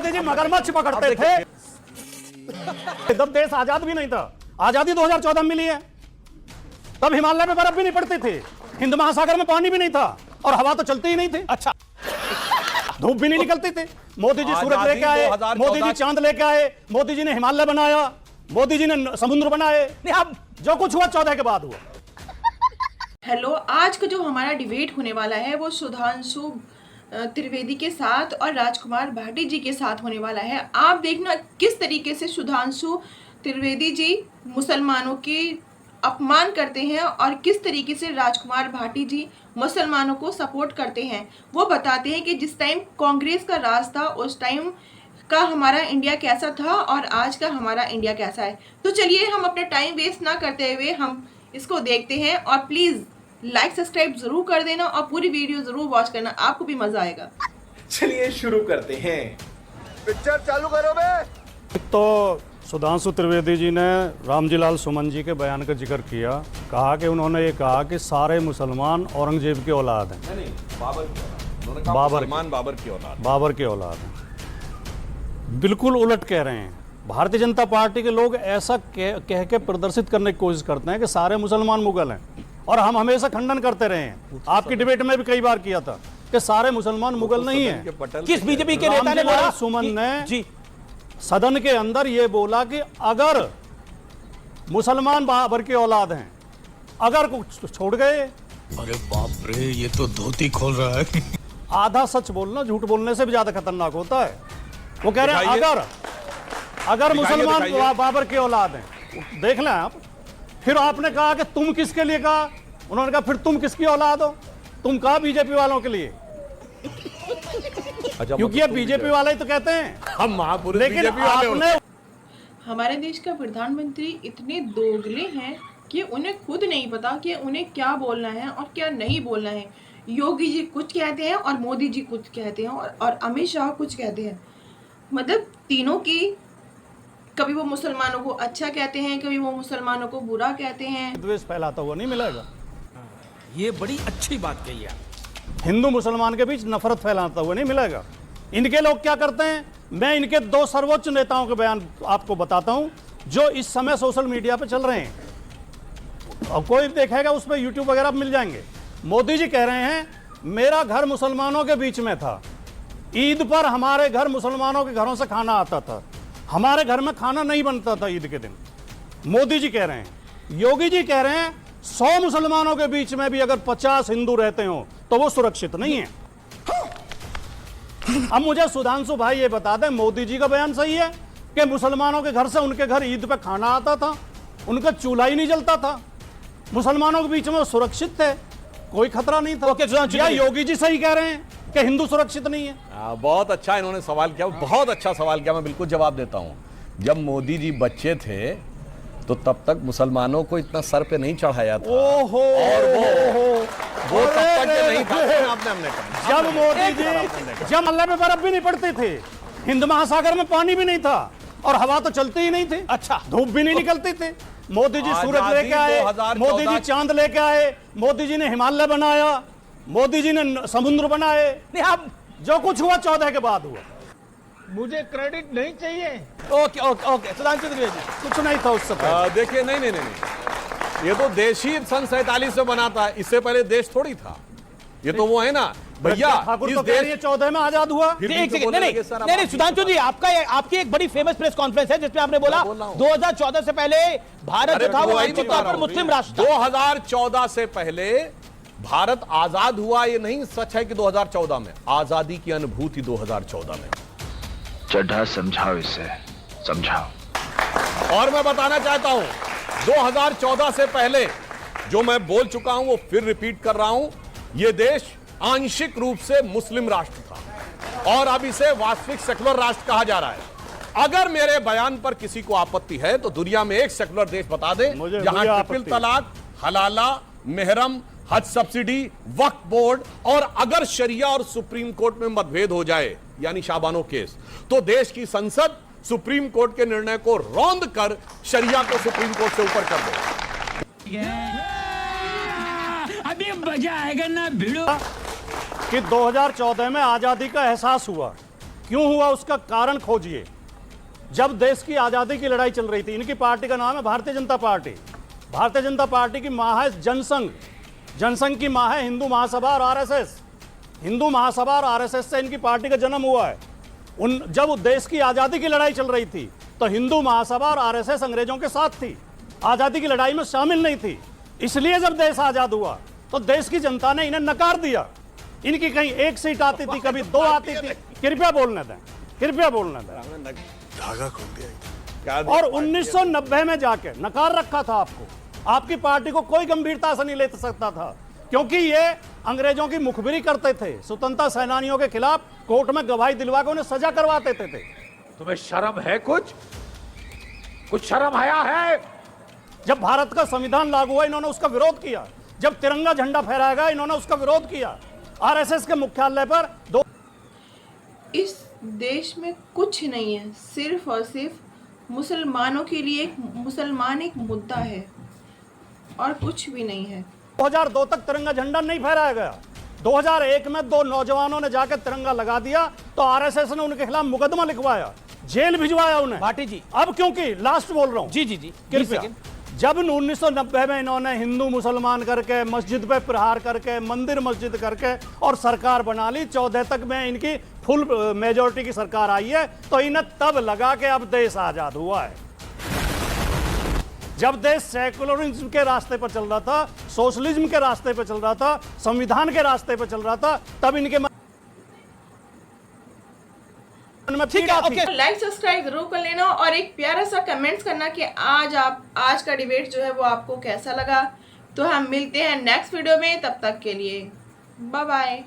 मोदी जी मगरमच्छ पकड़ते थे जब देश आजाद भी नहीं था। आजादी 2014 में मिली है, तब हिमालय में बर्फ भी नहीं पड़ती थी, हिंद महासागर में पानी भी नहीं था और हवा तो चलती ही नहीं थी। अच्छा, धूप भी नहीं निकलती थी। मोदी जी सूरज लेके आए, मोदी जी चांद लेके आए, मोदी जी ने हिमालय बनाया, मोदी जी ने समुद्र बनाए। अब जो कुछ हुआ 14 के बाद हुआ। हेलो, आज का जो हमारा डिबेट होने वाला है वो सुधांशु त्रिवेदी के साथ और राजकुमार भाटी जी के साथ होने वाला है। आप देखना किस तरीके से सुधांशु त्रिवेदी जी मुसलमानों के अपमान करते हैं और किस तरीके से राजकुमार भाटी जी मुसलमानों को सपोर्ट करते हैं। वो बताते हैं कि जिस टाइम कांग्रेस का राज था उस टाइम का हमारा इंडिया कैसा था और आज का हमारा इंडिया कैसा है। तो चलिए हम अपना टाइम वेस्ट ना करते हुए हम इसको देखते हैं और प्लीज़ लाइक सब्सक्राइब जरूर कर देना और पूरी वीडियो जरूर वॉच करना, आपको भी मजा आएगा। चलिए शुरू करते हैं, पिक्चर चालू करो बे। तो सुधांशु त्रिवेदी जी ने रामजी लाल सुमन जी के बयान का जिक्र किया, कहा कि उन्होंने ये कहा कि सारे मुसलमान औरंगजेब की औलाद हैं। नहीं, बाबर की औलाद। उन्होंने कहा मुसलमान बाबर की औलाद। बाबर की औलाद हैं। बिल्कुल उलट कह रहे हैं। भारतीय जनता पार्टी के लोग ऐसा कह के प्रदर्शित करने की कोशिश करते हैं कि सारे मुसलमान मुगल हैं और हम हमेशा खंडन करते रहे हैं। आपकी डिबेट में भी कई बार किया था कि सारे मुसलमान मुगल नहीं हैं। किस बीजेपी के नेता ने बोला? सुमन ने जी सदन के अंदर ये बोला कि अगर मुसलमान बाबर की औलाद हैं, अगर कुछ छोड़ गए। अरे बाप रे, ये तो धोती खोल रहा है। आधा सच बोलना झूठ बोलने से भी ज्यादा खतरनाक होता है। वो कह रहे हैं अगर मुसलमान बाबर की औलाद हैं, देख लें आप। फिर आपने कहा कि तुम किसके लिए कहा? उन्होंने कहा फिर तुम किसकी औलाद हो? तुम कहा बीजेपी वालों के लिए। अच्छा, क्योंकि ये बीजेपी वाले ही तो कहते हैं हम महापुरुष लेकिन बीजेपी वाले आपने हमारे देश का प्रधानमंत्री इतने दोगले हैं कि उन्हें खुद नहीं पता कि उन्हें क्या बोलना है और क्या नहीं बोलना है। योगी जी कुछ कहते हैं और मोदी जी कुछ कहते हैं और अमित शाह कुछ कहते हैं। मतलब तीनों की, कभी वो मुसलमानों को अच्छा कहते हैं, कभी वो मुसलमानों को बुरा कहते हैं। द्वेष फैलाता हुआ नहीं मिलेगा। ये बड़ी अच्छी बात कही है। हिंदू मुसलमान के बीच नफरत फैलाता हुआ नहीं मिलेगा। इनके लोग क्या करते हैं, मैं इनके दो सर्वोच्च नेताओं के बयान आपको बताता हूं जो इस समय सोशल मीडिया पे चल रहे हैं और कोई देखेगा उस पर यूट्यूब वगैरह मिल जाएंगे। मोदी जी कह रहे हैं मेरा घर मुसलमानों के बीच में था, ईद पर हमारे घर मुसलमानों के घरों से खाना आता था, हमारे घर में खाना नहीं बनता था ईद के दिन। मोदी जी कह रहे हैं। योगी जी कह रहे हैं 100 मुसलमानों के बीच में भी अगर 50 हिंदू रहते हो तो वो सुरक्षित नहीं है। अब मुझे सुधांशु भाई ये बता दें, मोदी जी का बयान सही है कि मुसलमानों के घर से उनके घर ईद पे खाना आता था, उनका चूल्हा ही नहीं जलता था, मुसलमानों के बीच में वो सुरक्षित थे, कोई खतरा नहीं था। क्या योगी जी सही कह रहे हैं कि हिंदू सुरक्षित नहीं है? बहुत अच्छा इन्होंने सवाल किया, बहुत अच्छा सवाल किया। मैं बिल्कुल जवाब देता हूं। जब मोदी जी बच्चे थे तो तब तक मुसलमानों को इतना सर पे नहीं चढ़ाया था। ओहो, और वो तब तक के नहीं था। हमने कहा जब मोदी जी जब हिमालय में बर्फ भी नहीं पड़ती थी, हिंद महासागर में पानी भी नहीं था और हवा तो चलती ही नहीं थी। अच्छा, धूप भी नहीं निकलती थी। मोदी जी सूरज लेके आए, मोदी जी चांद लेके आए, मोदी जी ने हिमालय बनाया, मोदी जी ने समुद्र बनाए। अब जो कुछ हुआ 14 के बाद हुआ। मुझे क्रेडिट नहीं चाहिए। Okay okay okay, Sudhanshu Trivedi कुछ नहीं था उससे पहले। देखिए, नहीं, ये तो देश ही सन 47 में बना था, इससे पहले देश थोड़ी था। ये तो वो है ना भैया, ठाकुर तो कह रही है 14 में आजाद हुआ। नहीं, सुधांशु जी आपकी एक बड़ी फेमस प्रेस कॉन्फ्रेंस है जिसमें आपने बोला 2014 से पहले भारत जो था वो आंशिक तौर पर मुस्लिम राष्ट्र था। 2014 से पहले भारत आजाद हुआ, ये नहीं सच है कि 2014 में। आजादी की अनुभूति 2014 में। चड्ढा समझाओ, इसे समझाओ। और मैं बताना चाहता हूं 2014 से पहले जो मैं बोल चुका हूं वो फिर रिपीट कर रहा हूं। यह देश आंशिक रूप से मुस्लिम राष्ट्र था और अब इसे वास्तविक सेकुलर राष्ट्र कहा जा रहा है। अगर मेरे बयान पर किसी को आपत्ति है तो दुनिया में एक सेकुलर देश बता दे जहां ट्रिपल तलाक, हलाला, मेहरम, हज सब्सिडी, वक्फ बोर्ड और अगर शरिया और सुप्रीम कोर्ट में मतभेद हो जाए यानी शाबानो केस, तो देश की संसद सुप्रीम कोर्ट के निर्णय को रौंद कर शरिया को सुप्रीम कोर्ट से ऊपर कर दे। अभी मजा आएगा ना भिड़ो। कि 2014 में आजादी का एहसास हुआ क्यों हुआ उसका कारण खोजिए। जब देश की आजादी की लड़ाई चल रही थी, इनकी पार्टी का नाम है भारतीय जनता पार्टी। भारतीय जनता पार्टी की मां है जनसंघ, जनसंघ की मां है हिंदू महासभा और आरएसएस। हिंदू महासभा और आरएसएस से इनकी पार्टी का जन्म हुआ है। जब देश की आजादी की लड़ाई चल रही थी तो हिंदू महासभा और आरएसएस अंग्रेजों के साथ थी, आजादी की लड़ाई में शामिल नहीं थी। इसलिए जब देश आजाद हुआ तो देश की जनता ने इन्हें नकार दिया। इनकी कहीं एक सीट आती थी, कभी दो आती थी। कृपया बोलने दें, कृपया बोलने दें। धागा खोल दिया। और 1990 में जाके नकार रखा था आपको। आपकी पार्टी को कोई गंभीरता से नहीं ले सकता था, क्योंकि ये अंग्रेजों की मुखबिरी करते थे, स्वतंत्रता सेनानियों के खिलाफ कोर्ट में गवाही दिलवा के उन्हें सजा करवाते थे। तुम्हें शर्म है? कुछ शर्म आया है? जब भारत का संविधान लागू हुआ इन्होंने उसका विरोध किया। जब तिरंगा झंडा फहराया गया इन्होंने उसका विरोध किया। आरएसएस के मुख्यालय पर इस देश में कुछ नहीं है, सिर्फ और सिर्फ मुसलमानों के लिए मुसलमान एक मुद्दा है और कुछ भी नहीं है। 2002 तक तिरंगा झंडा नहीं फहराया गया। 2001 में 2 नौजवानों ने जाकर तिरंगा लगा दिया तो आरएसएस ने उनके खिलाफ मुकदमा लिखवाया, जेल भिजवाया उन्हें। भाटी जी, अब क्योंकि लास्ट बोल रहा हूं, जी जी जी, कृपया, जब 1990 में इन्होंने हिंदू मुसलमान करके, मस्जिद पे प्रहार करके, मंदिर मस्जिद करके और सरकार बना ली, 14 तक में इनकी फुल मेजोरिटी की सरकार आई है, तो इन्हें तब लगा कि अब देश आजाद हुआ है। जब देश सेकुलरिज्म के रास्ते पर चल रहा था, सोशलिज्म के रास्ते पर चल रहा था, संविधान के रास्ते पर चल रहा था, तब इनके ठीक है, ओके। लाइक सब्सक्राइब जरूर कर लेना और एक प्यारा सा कमेंट्स करना कि आज का डिबेट जो है वो आपको कैसा लगा। तो हम मिलते हैं नेक्स्ट वीडियो में, तब तक के लिए बाय बाय।